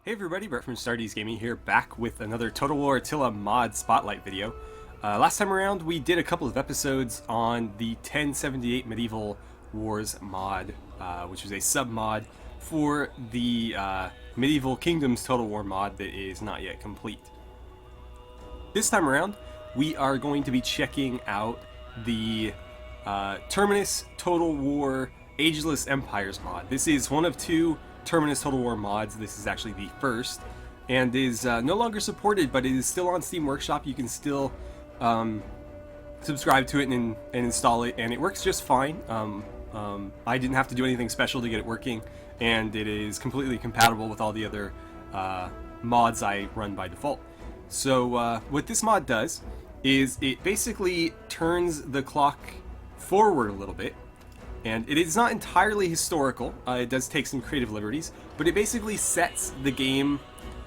Hey everybody, Brett from AstartesGaming here, back with another Total War Attila mod spotlight video. Last time around, we did a couple of episodes on the 1078 Medieval Wars mod, which was a sub-mod for the Medieval Kingdoms Total War mod that is not yet complete. This time around, we are going to be checking out the Terminus Total War Ageless Empires mod. This is one of two Terminus Total War mods. This is actually the first, and is no longer supported, but it is still on Steam Workshop. You can still subscribe to it and install it, and it works just fine. I didn't have to do anything special to get it working, and it is completely compatible with all the other mods I run by default. So what this mod does is it basically turns the clock forward a little bit. And it is not entirely historical, it does take some creative liberties, but it basically sets the game,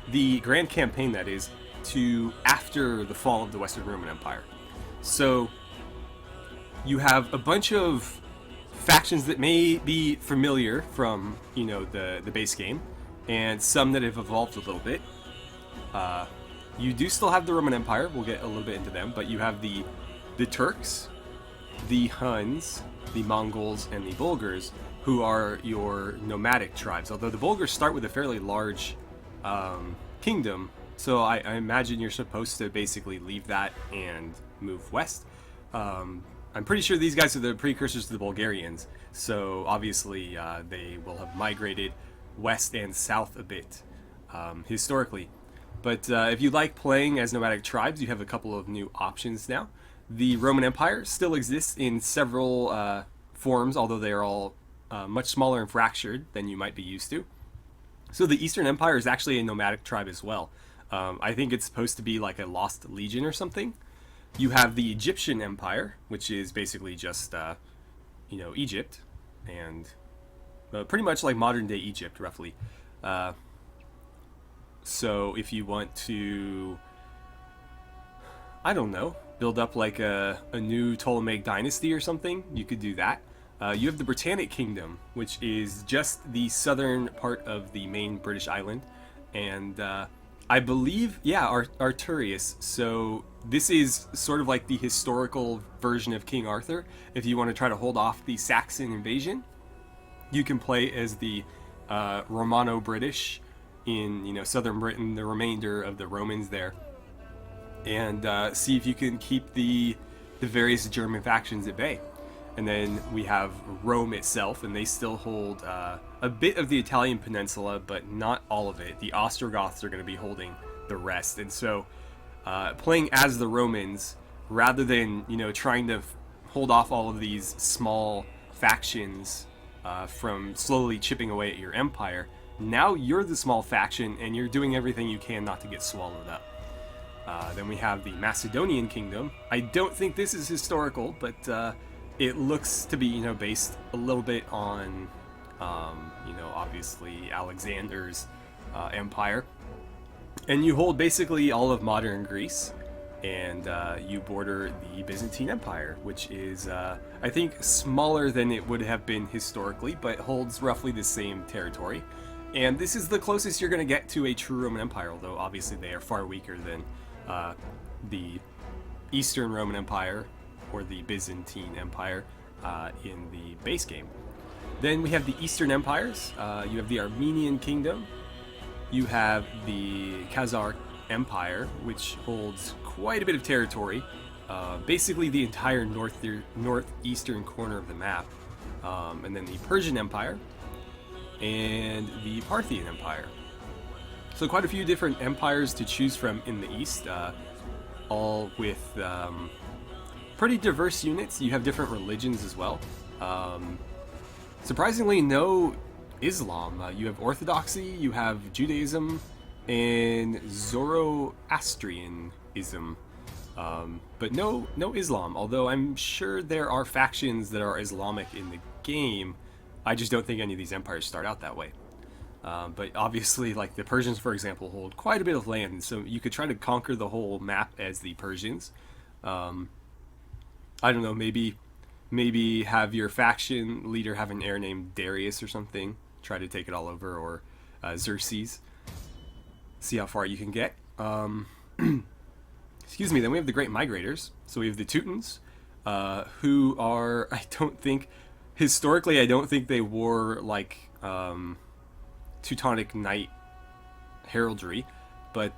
the grand campaign that is, to after the fall of the Western Roman Empire. So you have a bunch of factions that may be familiar from, you know, the base game, and some that have evolved a little bit. You do still have the Roman Empire, we'll get a little bit into them, but you have the Turks, the Huns, the Mongols, and the Bulgars, who are your nomadic tribes. Although the Bulgars start with a fairly large kingdom, so I imagine you're supposed to basically leave that and move west. I'm pretty sure these guys are the precursors to the Bulgarians, so obviously they will have migrated west and south a bit historically. But if you like playing as nomadic tribes, you have a couple of new options now. The Roman Empire still exists in several forms, although they are all much smaller and fractured than you might be used to. So the Eastern Empire is actually a nomadic tribe as well. I think it's supposed to be like a lost legion or something. You have the Egyptian Empire, which is basically just, you know, Egypt, and pretty much like modern day Egypt, roughly. So if you want to, I don't know, build up like a new Ptolemaic dynasty or something, you could do that. You have the Britannic Kingdom, which is just the southern part of the main British island, and I believe, yeah, Arturius. So this is sort of like the historical version of King Arthur. If you want to try to hold off the Saxon invasion, you can play as the Romano-British in, you know, southern Britain, the remainder of the Romans there, and see if you can keep the various German factions at bay. And then we have Rome itself, and they still hold a bit of the Italian peninsula, but not all of it. The Ostrogoths are going to be holding the rest, and so playing as the Romans, rather than, you know, trying to hold off all of these small factions from slowly chipping away at your empire, now you're the small faction, and you're doing everything you can not to get swallowed up. Then we have the Macedonian Kingdom. I don't think this is historical, but it looks to be, you know, based a little bit on, you know, obviously Alexander's empire. And you hold basically all of modern Greece, and you border the Byzantine Empire, which is, I think, smaller than it would have been historically, but holds roughly the same territory. And this is the closest you're going to get to a true Roman Empire, although obviously they are far weaker than the Eastern Roman Empire or the Byzantine Empire in the base game. Then we have the Eastern Empires. You have the Armenian Kingdom. You have the Khazar Empire, which holds quite a bit of territory. Basically the entire northeastern corner of the map. And then the Persian Empire and the Parthian Empire. So quite a few different empires to choose from in the east, all with pretty diverse units. You have different religions as well. Surprisingly, no Islam. You have Orthodoxy, you have Judaism, and Zoroastrianism. But no Islam, although I'm sure there are factions that are Islamic in the game. I just don't think any of these empires start out that way. But obviously, like the Persians, for example, hold quite a bit of land, so you could try to conquer the whole map as the Persians. I don't know, maybe have your faction leader have an heir named Darius or something, try to take it all over, or Xerxes. see how far you can get. Excuse me. Then we have the Great Migrators. So we have the Teutons, who are, I don't think, historically, I don't think they wore like Teutonic Knight heraldry, but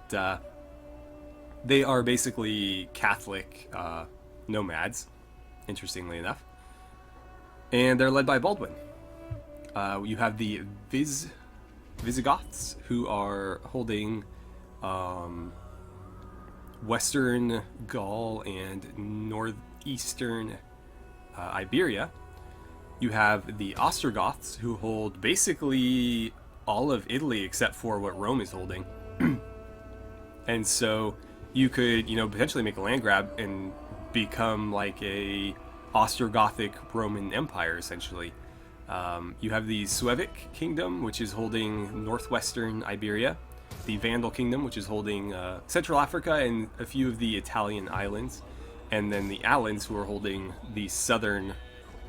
they are basically Catholic nomads, interestingly enough. And they're led by Baldwin. You have the Visigoths, who are holding Western Gaul and northeastern Iberia. You have the Ostrogoths, who hold basically all of Italy except for what Rome is holding. And so you could, potentially make a land grab and become like a Ostrogothic Roman Empire, essentially. You have the Suevic Kingdom, which is holding northwestern Iberia. The Vandal Kingdom, which is holding Central Africa and a few of the Italian islands. And then the Alans, who are holding the southern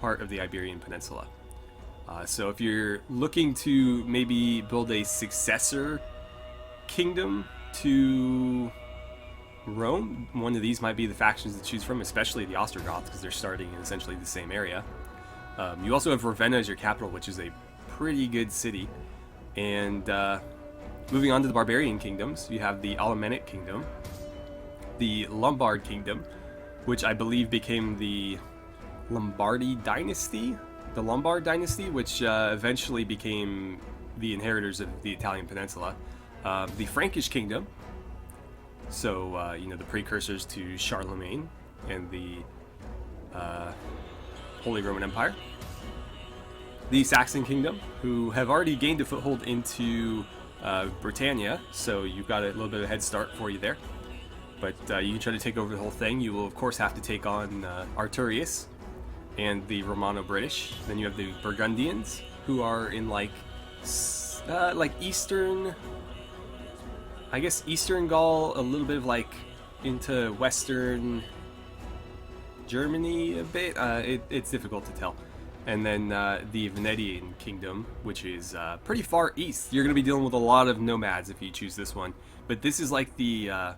part of the Iberian Peninsula. So if you're looking to maybe build a successor kingdom to Rome, one of these might be the factions to choose from, especially the Ostrogoths, because they're starting in essentially the same area. You also have Ravenna as your capital, which is a pretty good city. And moving on to the barbarian kingdoms, you have the Alemannic Kingdom, the Lombard Kingdom, which I believe became the Lombardy Dynasty, the Lombard Dynasty, which eventually became the inheritors of the Italian Peninsula. The Frankish Kingdom, so the precursors to Charlemagne and the Holy Roman Empire. The Saxon Kingdom, who have already gained a foothold into Britannia, so you've got a little bit of a head start for you there. But you can try to take over the whole thing. You will, of course, have to take on Arturius and the Romano-British. Then you have the Burgundians, who are in like eastern, I guess Eastern Gaul, a little bit of like into Western Germany a bit. It's difficult to tell. And then the Venetian Kingdom, which is pretty far east. You're going to be dealing with a lot of nomads if you choose this one. But this is like the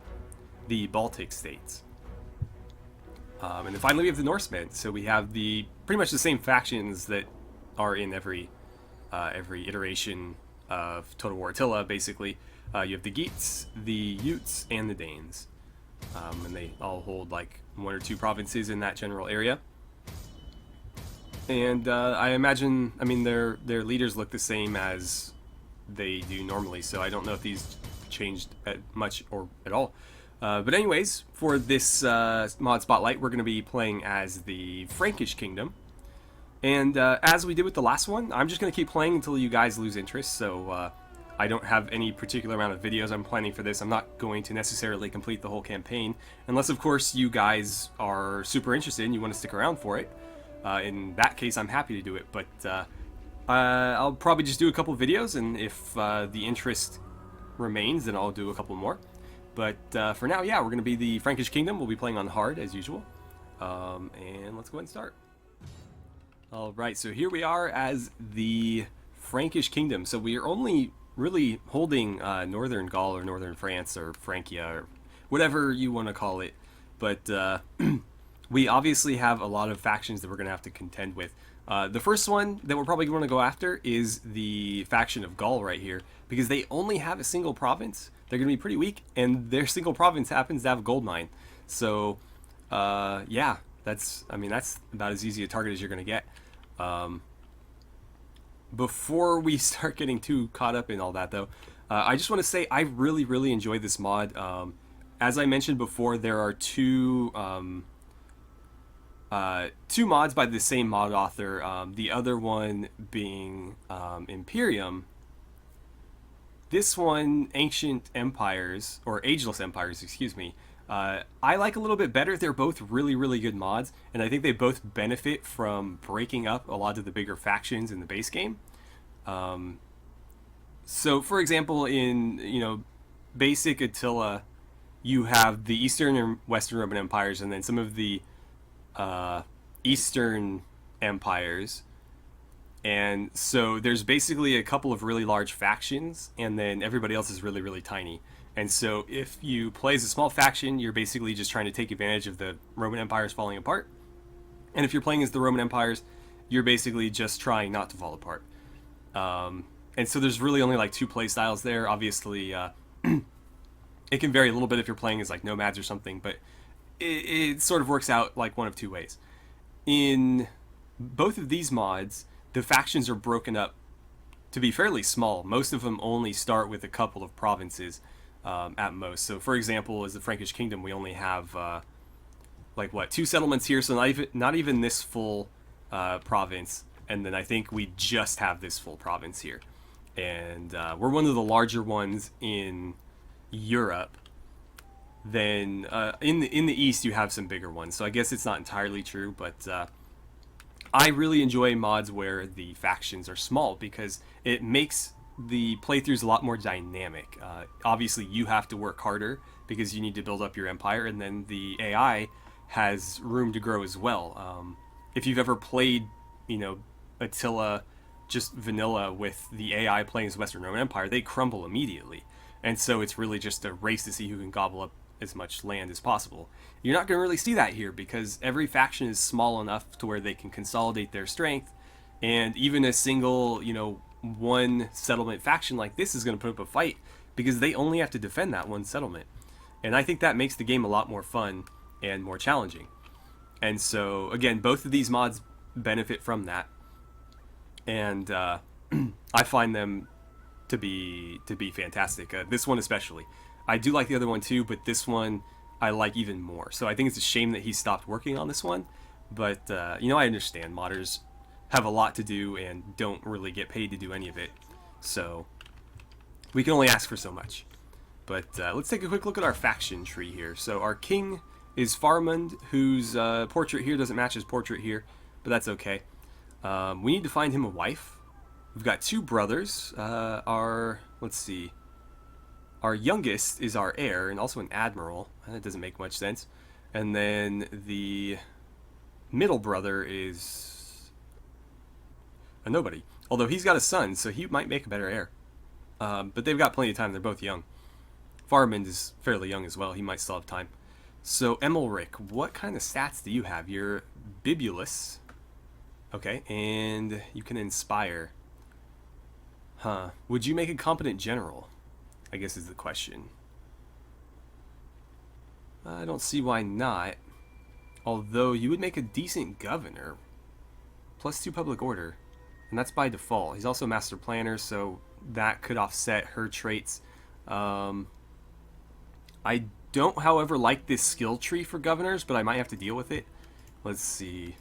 Baltic states. And then finally we have the Norsemen. So we have pretty much the same factions that are in every iteration of Total War Attila, basically. You have the Geats, the Utes, and the Danes. And they all hold like one or two provinces in that general area. And I imagine, their leaders look the same as they do normally, so I don't know if these changed much or at all. But anyways, for this mod spotlight, we're going to be playing as the Frankish Kingdom. And as we did with the last one, I'm just going to keep playing until you guys lose interest, so I don't have any particular amount of videos I'm planning for this. I'm not going to necessarily complete the whole campaign, unless of course you guys are super interested and you want to stick around for it. In that case, I'm happy to do it, but I'll probably just do a couple videos, and if the interest remains, then I'll do a couple more. But for now, yeah, we're going to be the Frankish Kingdom. We'll be playing on hard, as usual. And let's go ahead and start. Alright, so here we are as the Frankish Kingdom. So we are only really holding Northern Gaul or Northern France or Francia or whatever you want to call it. But we obviously have a lot of factions that we're going to have to contend with. The first one that we're probably going to go after is the faction of Gaul right here, because they only have a single province. They're going to be pretty weak, and their single province happens to have a gold mine. So, yeah, that's about as easy a target as you're going to get. Before we start getting too caught up in all that, though, I just want to say I really, really enjoyed this mod. As I mentioned before, there are two mods by the same mod author, the other one being Imperium. This one, Ancient Empires, or Ageless Empires, excuse me, I like a little bit better. They're both really, really good mods, and I think they both benefit from breaking up a lot of the bigger factions in the base game. So, for example, in, basic Attila, you have the Eastern and Western Roman Empires, and then some of the Eastern empires And so there's basically a couple of really large factions, and then everybody else is really, really tiny. And so if you play as a small faction, you're basically just trying to take advantage of the Roman Empire's falling apart. And if you're playing as the Roman Empires, you're basically just trying not to fall apart. And so there's really only like two play styles there. Obviously, it can vary a little bit if you're playing as like nomads or something, but it sort of works out like one of two ways. In both of these mods, the factions are broken up to be fairly small. Most of them only start with a couple of provinces at most. So, for example, as the Frankish Kingdom, we only have like what, 2 settlements here, so not even this full province. And then I think we just have this full province here, and we're one of the larger ones in Europe. Then in the East, you have some bigger ones. So I guess it's not entirely true, but I really enjoy mods where the factions are small because it makes the playthroughs a lot more dynamic. Obviously, you have to work harder because you need to build up your empire, and then the AI has room to grow as well. If you've ever played, Attila, just vanilla with the AI playing as Western Roman Empire, they crumble immediately. And so it's really just a race to see who can gobble up as much land as possible. You're not going to really see that here because every faction is small enough to where they can consolidate their strength, and even a single, one settlement faction like this is going to put up a fight because they only have to defend that one settlement. And I think that makes the game a lot more fun and more challenging. And so, again, both of these mods benefit from that. And I find them to be fantastic. This one especially. I do like the other one too, but this one I like even more. So I think it's a shame that he stopped working on this one. But, I understand. Modders have a lot to do and don't really get paid to do any of it. So we can only ask for so much. But let's take a quick look at our faction tree here. So our king is Farmund, whose portrait here doesn't match his portrait here, but that's okay. We need to find him a wife. We've got 2 brothers. Let's see. Our youngest is our heir and also an admiral. That doesn't make much sense. And then the middle brother is a nobody. Although he's got a son, so he might make a better heir. But they've got plenty of time. They're both young. Farmund is fairly young as well. He might still have time. So, Emilric, what kind of stats do you have? You're bibulous. Okay, and you can inspire. Huh. Would you make a competent general? I guess is the question. I don't see why not. Although you would make a decent governor. +2 public order. And that's by default. He's also master planner, so that could offset her traits. I don't, however, like this skill tree for governors, but I might have to deal with it. Let's see.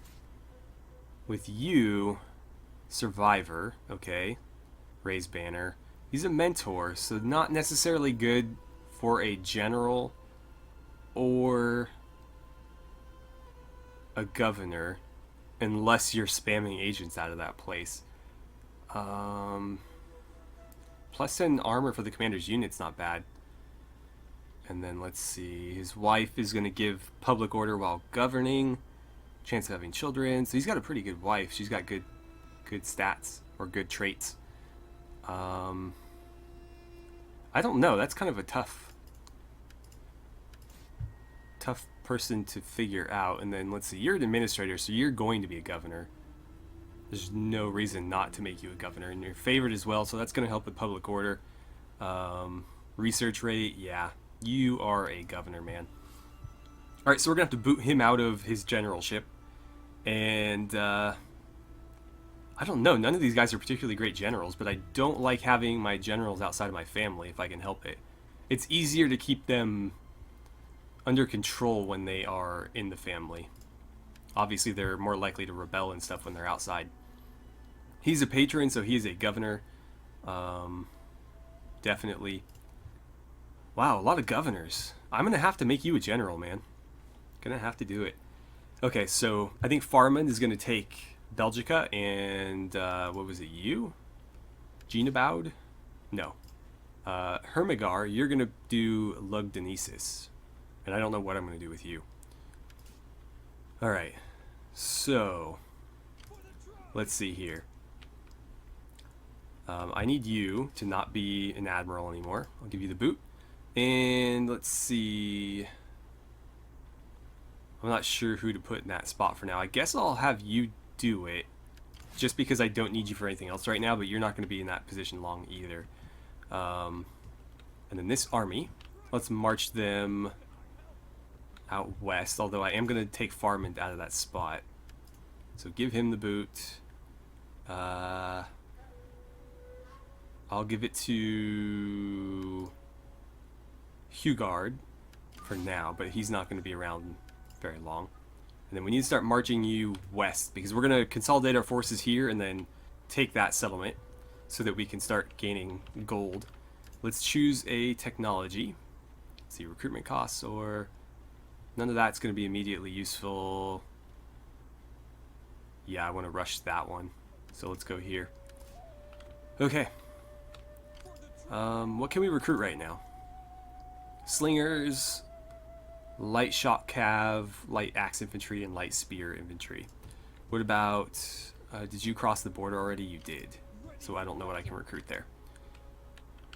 With you, survivor, okay. Raise banner. He's a mentor, so not necessarily good for a general or a governor, unless you're spamming agents out of that place. +10 armor for the commander's unit's not bad. And then let's see, his wife is going to give public order while governing. Chance of having children. So he's got a pretty good wife. She's got good stats or good traits. I don't know. That's kind of a tough person to figure out. And then let's see, you're an administrator, so you're going to be a governor. There's no reason not to make you a governor, and you're favored as well, so that's going to help with public order. Research rate, yeah, you are a governor, man. All right, so we're gonna have to boot him out of his generalship, and I don't know, none of these guys are particularly great generals, but I don't like having my generals outside of my family if I can help it. It's easier to keep them under control when they are in the family. Obviously, they're more likely to rebel and stuff when they're outside. He's a patron, so he is a governor. Definitely. Wow, a lot of governors. I'm going to have to make you a general, man. Gonna have to do it. Okay, so I think Farmund is going to take Belgica, and what was it, you? Genebaud? No. Hermigar, you're going to do Lugdunensis. And I don't know what I'm going to do with you. Alright. So, let's see here. I need you to not be an admiral anymore. I'll give you the boot. And let's see. I'm not sure who to put in that spot for now. I guess I'll have you do it, just because I don't need you for anything else right now, but you're not going to be in that position long either. And then this army, let's march them out west, although I am going to take Farmand out of that spot. So give him the boot. I'll give it to Hugard for now, but he's not going to be around very long. And then we need to start marching you west, because we're going to consolidate our forces here and then take that settlement so that we can start gaining gold. Let's choose a technology. Let's see, recruitment costs, or none of that's going to be immediately useful. Yeah, I want to rush that one. So let's go here. Okay. What can we recruit right now? Slingers, light shot cav, light axe infantry, and light spear infantry. What about, did you cross the border already? You did. So I don't know what I can recruit there.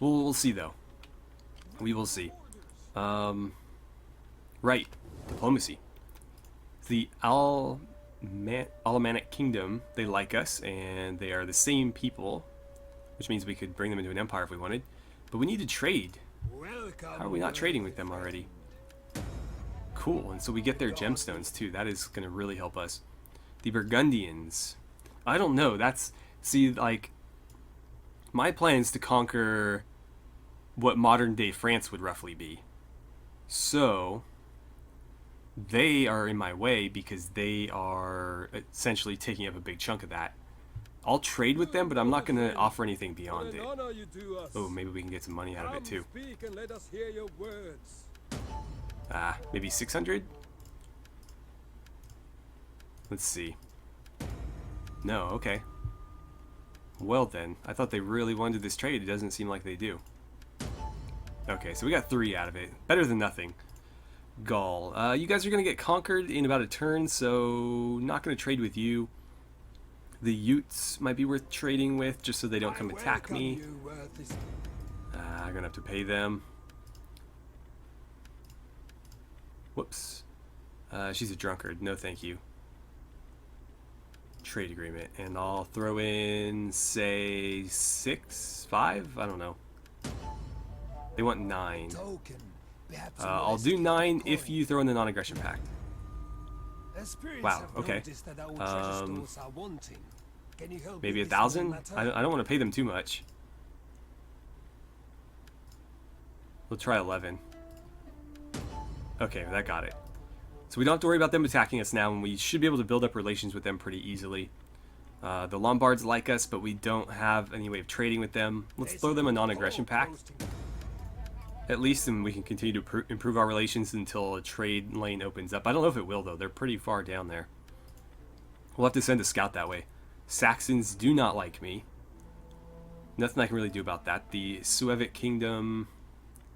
We'll see though. We will see. Right, diplomacy. The Alemannic Kingdom, they like us, and they are the same people, which means we could bring them into an empire if we wanted. But we need to trade. How are we not trading with them already? Cool, and so we get their gemstones too. That is going to really help us. The Burgundians. I don't know. That's, see, like, my plan is to conquer what modern day France would roughly be. So they are in my way because they are essentially taking up a big chunk of that. I'll trade with them, but I'm not going to offer anything beyond it. Oh, maybe we can get some money out of it too. Maybe 600? Let's see. No, okay. Well then, I thought they really wanted this trade. It doesn't seem like they do. Okay, so we got 3 out of it. Better than nothing. Gaul. You guys are going to get conquered in about a turn, so not going to trade with you. The Utes might be worth trading with, just so they don't come attack me. I'm going to have to pay them. Whoops. She's a drunkard. No thank you. Trade agreement. And I'll throw in, say, 6? 5? I don't know. They want 9. I'll do 9 if you throw in the non-aggression pact. Wow, okay. Maybe 1,000? I don't want to pay them too much. We'll try 11. Okay, that got it. So we don't have to worry about them attacking us now, and we should be able to build up relations with them pretty easily. The Lombards like us, but we don't have any way of trading with them. Let's throw them a non-aggression pact. At least, and we can continue to improve our relations until a trade lane opens up. I don't know if it will, though. They're pretty far down there. We'll have to send a scout that way. Saxons do not like me. Nothing I can really do about that. The Suevic Kingdom,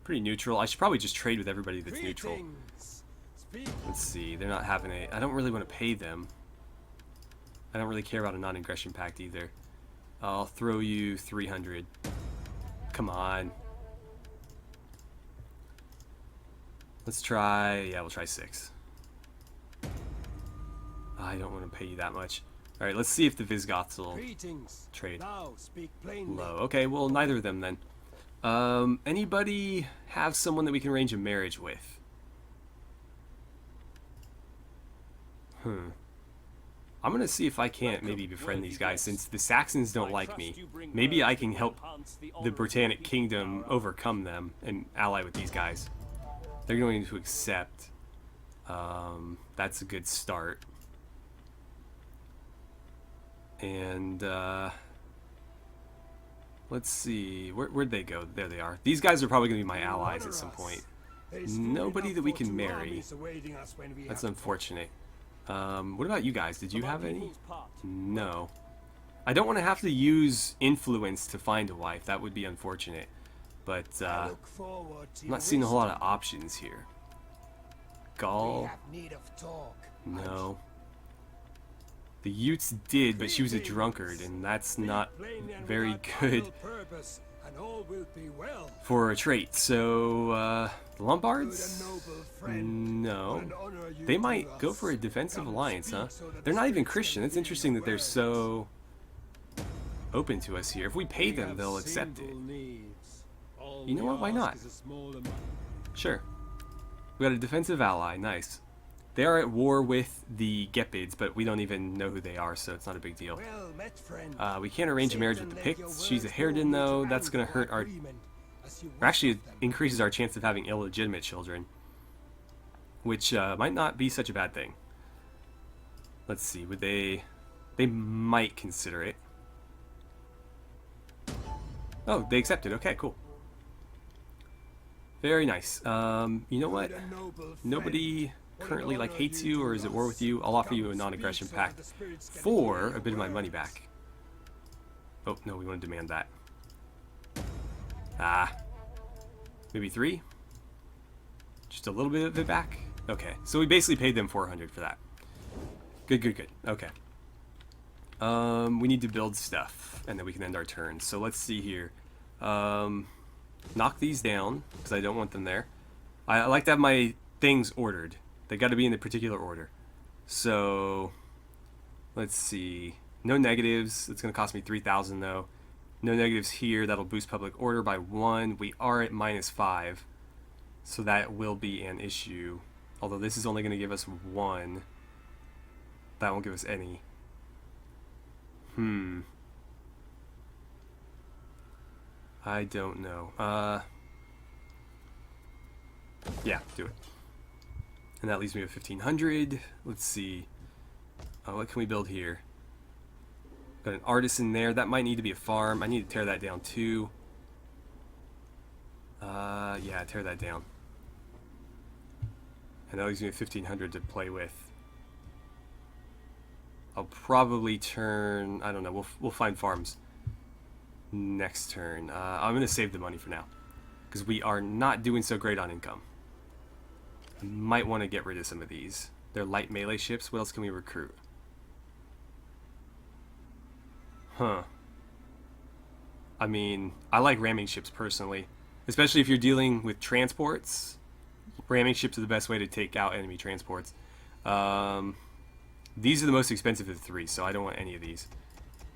pretty neutral. I should probably just trade with everybody that's neutral. Let's see. They're not having it. I don't really want to pay them. I don't really care about a non-aggression pact either. I'll throw you 300. Come on. Let's try, yeah, we'll try 6. I don't want to pay you that much. Alright, let's see if the Visigoths will trade. Low. Okay, well, neither of them then. Anybody have someone that we can arrange a marriage with? I'm going to see if I can't maybe befriend these guys, since the Saxons don't like me. Maybe I can help the Britannic Kingdom overcome them and ally with these guys. They're going to accept. That's a good start. And let's see, where'd they go? There they are. These guys are probably going to be my allies at some point. Nobody that we can marry. That's unfortunate. What about you guys? Did you have any? No. I don't want to have to use influence to find a wife. That would be unfortunate. But I'm not seeing a whole lot of options here. Gaul? No. The Utes did, but she was a drunkard, and that's not very good for a trait. So, the Lombards? No. They might go for a defensive alliance, huh? They're not even Christian. It's interesting that they're so open to us here. If we pay them, they'll accept it. You know what? Why not? Sure. We got a defensive ally. Nice. They are at war with the Gepids, but we don't even know who they are, so it's not a big deal. We can't arrange a marriage with the Picts. She's a Herdin, though. That's going to hurt our... Or actually, it increases our chance of having illegitimate children, which might not be such a bad thing. Let's see. Would they... They might consider it. Oh, they accepted. Okay, cool. Very nice. You know what? Nobody currently like hates you or is at war with you. I'll offer you a non-aggression pact for a bit of my money back. Oh, no, we want to demand that. Maybe 3? Just a little bit of it back? Okay, so we basically paid them 400 for that. Good, good, good. Okay. We need to build stuff, and then we can end our turn. So let's see here. Knock these down, because I don't want them there. I like to have my things ordered. They got to be in a particular order. So, let's see. No negatives. It's going to cost me 3,000 though. No negatives here. That'll boost public order by 1. We are at -5. So that will be an issue. Although this is only going to give us 1. That won't give us any. I don't know. Yeah, do it. And that leaves me with 1,500. Let's see. What can we build here? Got an artisan there. That might need to be a farm. I need to tear that down too. Yeah, tear that down. And that leaves me with 1,500 to play with. I'll probably turn... I don't know. We'll find farms next turn. I'm going to save the money for now, because we are not doing so great on income. I might want to get rid of some of these. They're light melee ships. What else can we recruit? Huh. I mean, I like ramming ships personally, especially if you're dealing with transports. Ramming ships are the best way to take out enemy transports. These are the most expensive of the 3, so I don't want any of these.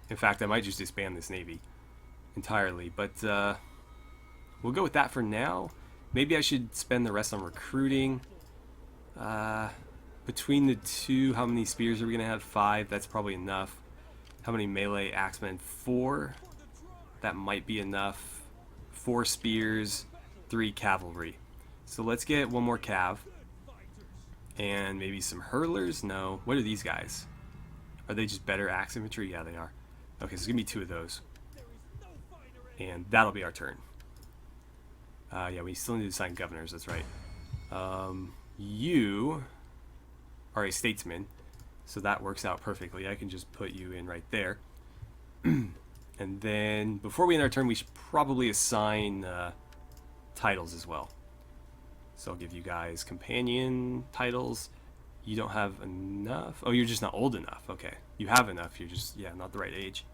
In fact, I might just disband this navy entirely, but we'll go with that for now. Maybe I should spend the rest on recruiting. Between the 2, how many spears are we going to have? 5. That's probably enough. How many melee axemen? 4. That might be enough. 4 spears, 3 cavalry. So let's get 1 more cav. And maybe some hurlers? No. What are these guys? Are they just better axe infantry? Yeah, they are. Okay, so give me 2 of those. And that'll be our turn. Yeah, we still need to assign governors, that's right. You are a statesman, so that works out perfectly. I can just put you in right there. And then, before we end our turn, we should probably assign titles as well. So I'll give you guys companion titles. You don't have enough. Oh, you're just not old enough. Okay. You have enough. You're just, yeah, not the right age.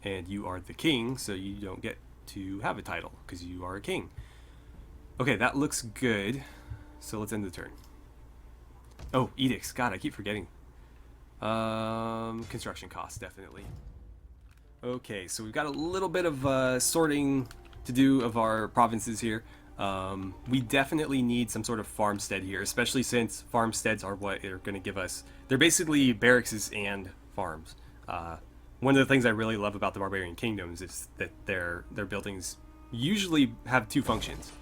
And you are the king, so you don't get to have a title because you are a king. Okay, that looks good. So let's end the turn. Oh, edicts. God, I keep forgetting. Construction costs, definitely. Okay, so we've got a little bit of sorting to do of our provinces here. We definitely need some sort of farmstead here, especially since farmsteads are what are going to give us... They're basically barracks and farms. One of the things I really love about the Barbarian Kingdoms is that their buildings usually have 2 functions.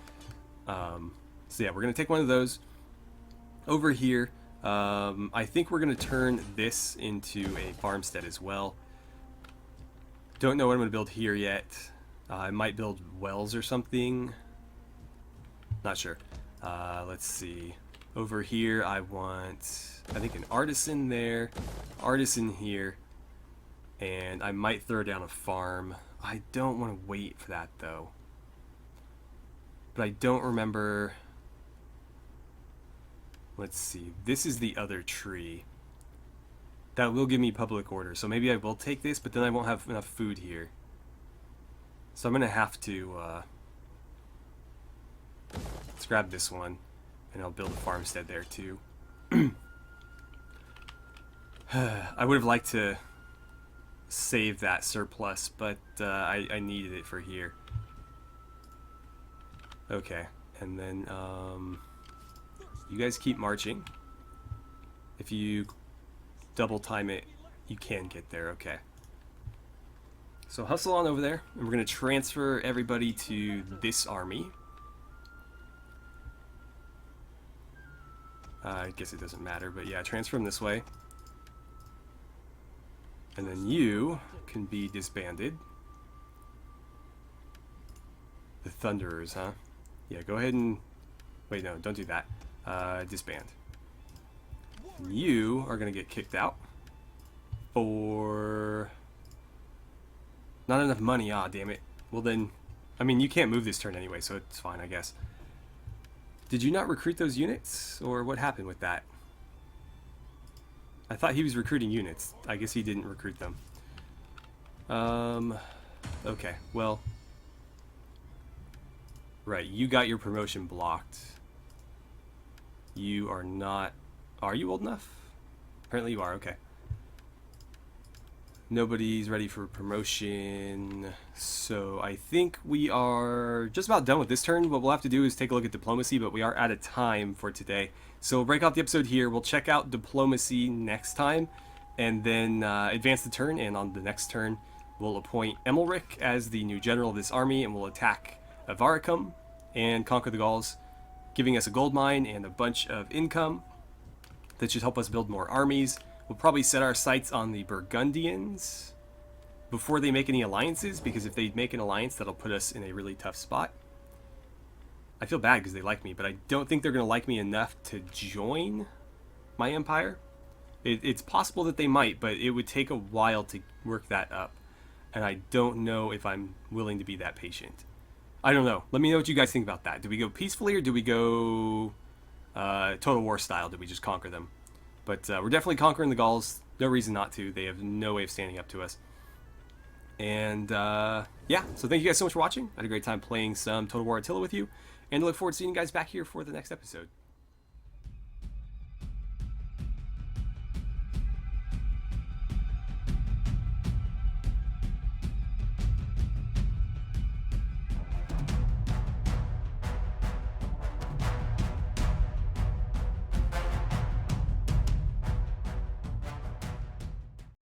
So yeah, we're going to take one of those. Over here, I think we're going to turn this into a farmstead as well. Don't know what I'm going to build here yet. I might build wells or something. Not sure. Let's see. Over here, I want, I think, an artisan there, artisan here, and I might throw down a farm. I don't want to wait for that, though. But I don't remember... Let's see. This is the other tree. that will give me public order. So maybe I will take this, but then I won't have enough food here. So I'm going to have to... let's grab this one, and I'll build a farmstead there too. I would have liked to save that surplus, but I needed it for here. Okay, and then you guys keep marching. If you double time it, you can get there. Okay. So hustle on over there, and we're going to transfer everybody to this army. I guess it doesn't matter, but yeah, transfer them this way. And then you can be disbanded. The Thunderers, huh? Yeah, go ahead and... Wait, no, don't do that. Disband. And you are going to get kicked out for... Not enough money, ah, damn it. Well then, I mean, you can't move this turn anyway, so it's fine, I guess. Did you not recruit those units? Or what happened with that? I thought he was recruiting units. I guess he didn't recruit them. Okay, well... Right, you got your promotion blocked. You are not... Are you old enough? Apparently you are, okay. Nobody's ready for promotion, so I think we are just about done with this turn. What we'll have to do is take a look at diplomacy, but we are out of time for today. So we'll break out the episode here. We'll check out diplomacy next time, and then advance the turn, and on the next turn, we'll appoint Emilric as the new general of this army, and we'll attack Avaricum and conquer the Gauls, giving us a gold mine and a bunch of income that should help us build more armies. We'll probably set our sights on the Burgundians before they make any alliances, because if they make an alliance, that'll put us in a really tough spot. I feel bad because they like me, but I don't think they're going to like me enough to join my empire. It's possible that they might, but it would take a while to work that up. And I don't know if I'm willing to be that patient. I don't know. Let me know what you guys think about that. Do we go peacefully, or do we go Total War style? Do we just conquer them? But we're definitely conquering the Gauls. No reason not to. They have no way of standing up to us. And yeah, so thank you guys so much for watching. I had a great time playing some Total War Attila with you. And I look forward to seeing you guys back here for the next episode.